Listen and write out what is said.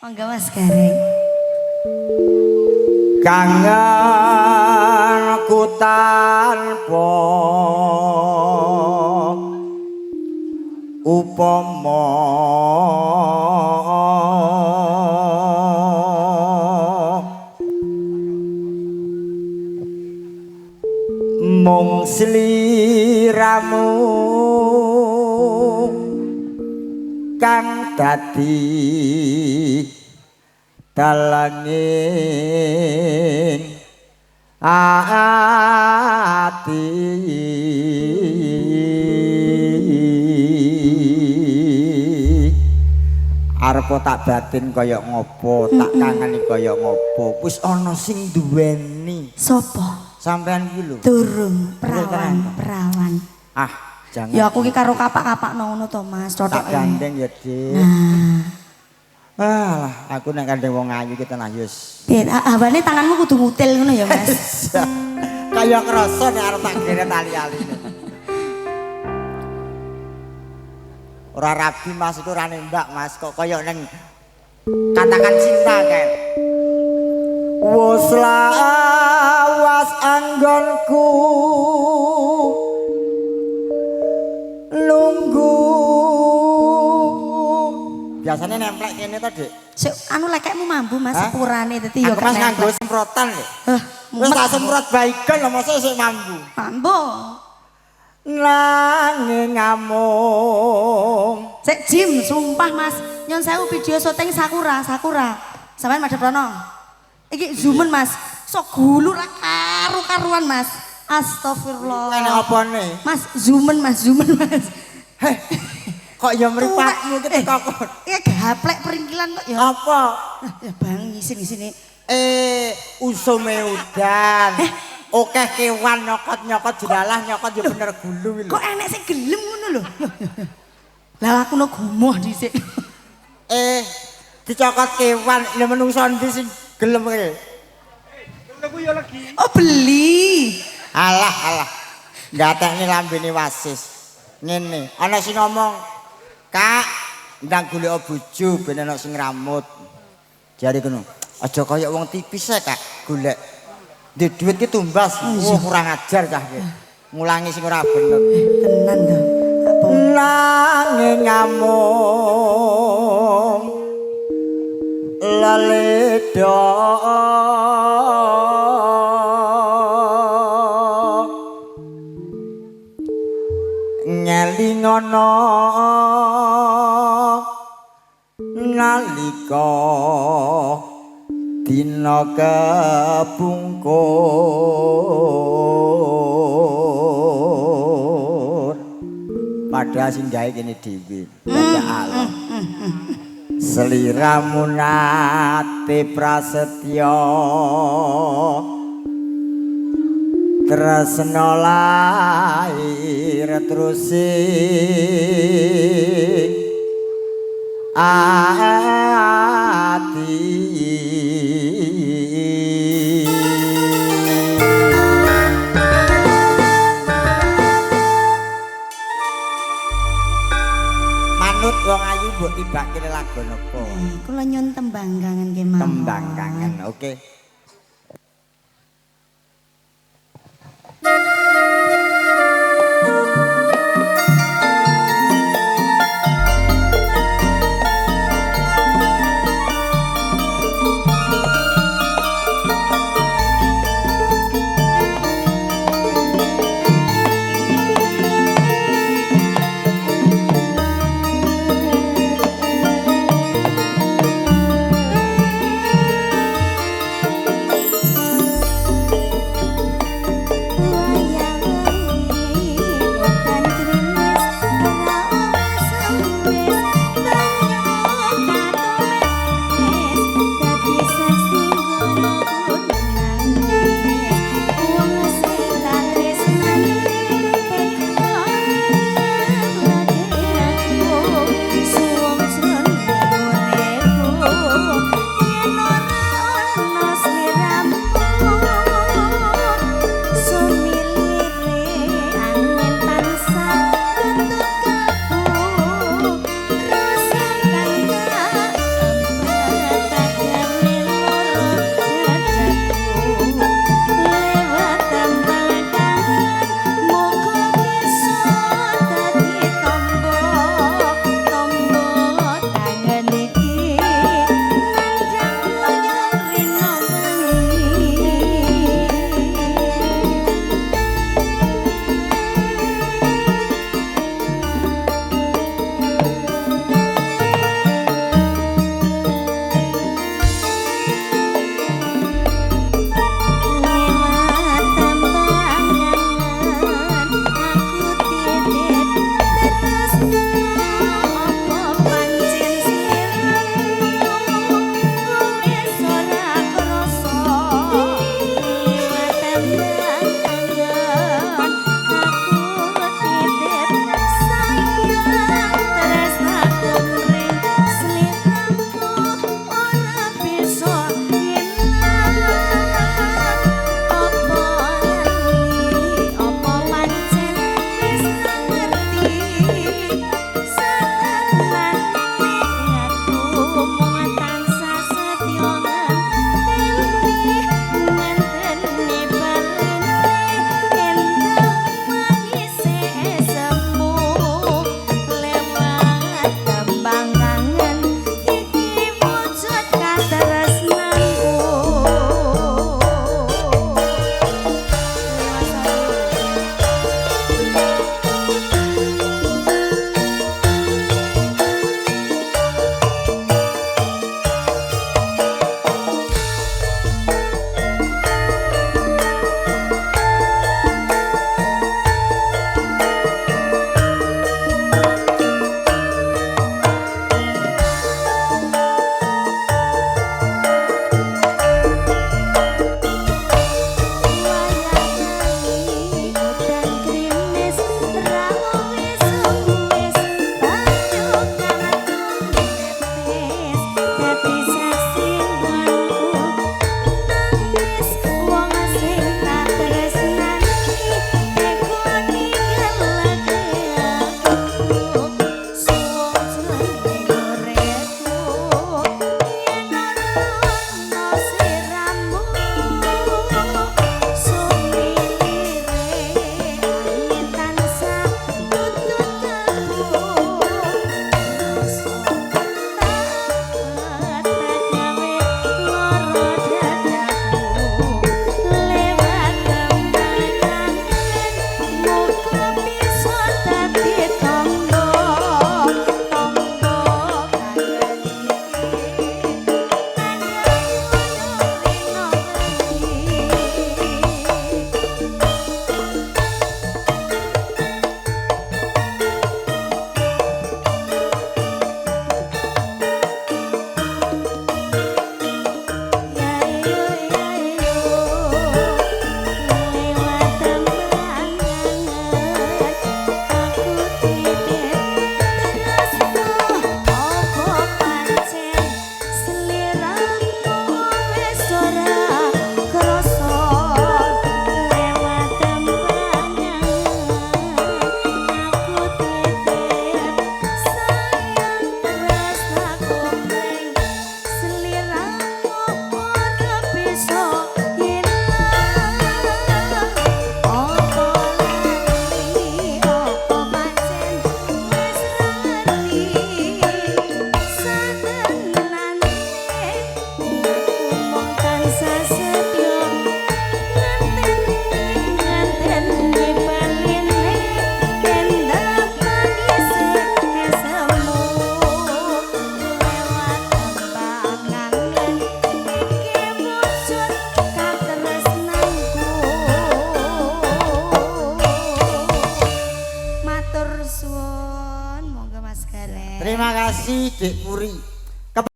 Monggo Mas Gareng. Kangenku tanpa upama mung sliramu kang dadi dalanging ati arep tak batin kaya ngopo tak kangeni kaya ngopo wis ana sing duweni Sopo? sampean iki lho Durung perawan. ah jangan Ya aku ki karo kapak-kapak ngono to Mas, tak cocoke. gandeng ya Dik Nah, alah aku nek gandeng wong ayu ki tenan yus piye hawane tanganmu kudu ngutil ngono ya Mas. kaya krasa nek arep tak gene tali-aline ora rabi Mas itu ora nembak Mas kok kaya ning katakan cinta kae wis lawas anggonku nunggu biasanya nemplek kene to Dik Sik anu lekekmu mambu Mas sepurane dadi ya aku Mas nganggo semprotan lho wis tak semprot baygon lho mosok sik mambu mambu. nanging ngamung Sik Jim, sumpah Mas, nyon sewu video syuting Sakura. Sampeyan madhep rono. Iki zoomen Mas, sok gulu ra karu-karuan Mas. Astagfirullah. enak apane Mas, zoomen Mas. heh kok ya mripatmu ki kok Iya gaplek peringkilan kok ya. apa Ya bang ngisin-ngisini. usume udan akeh kewan nyokot-nyokot jelalah nyokot ya bener gulu lho Kok enek sing gelem ngono lho. Lah aku no gumoh dhisik. dicokot kewan lha menungso ndi sing gelem kowe Oh beli. alah ngatekne lambene wasis ngene ana sing ngomong Kak ndang golek bojo ben ana sing ngramut jare ngono aja kaya wong tipis ae Kak golek duwe duit ki tumbas kurang ajar cah ki ngulangi sing ora bener Tenan to. Apa? nanging ngamung laledo ngelingono nalika dina kepungkur padha sing gawe kene dhewe dadak Allah sliramu nate prasetya tresna lair terusing ati manut wong ayu mbok tibake lagu napa Kula nyun tembang kangen ke mawon. tembang kangen oke Terima kasih Dek Puri.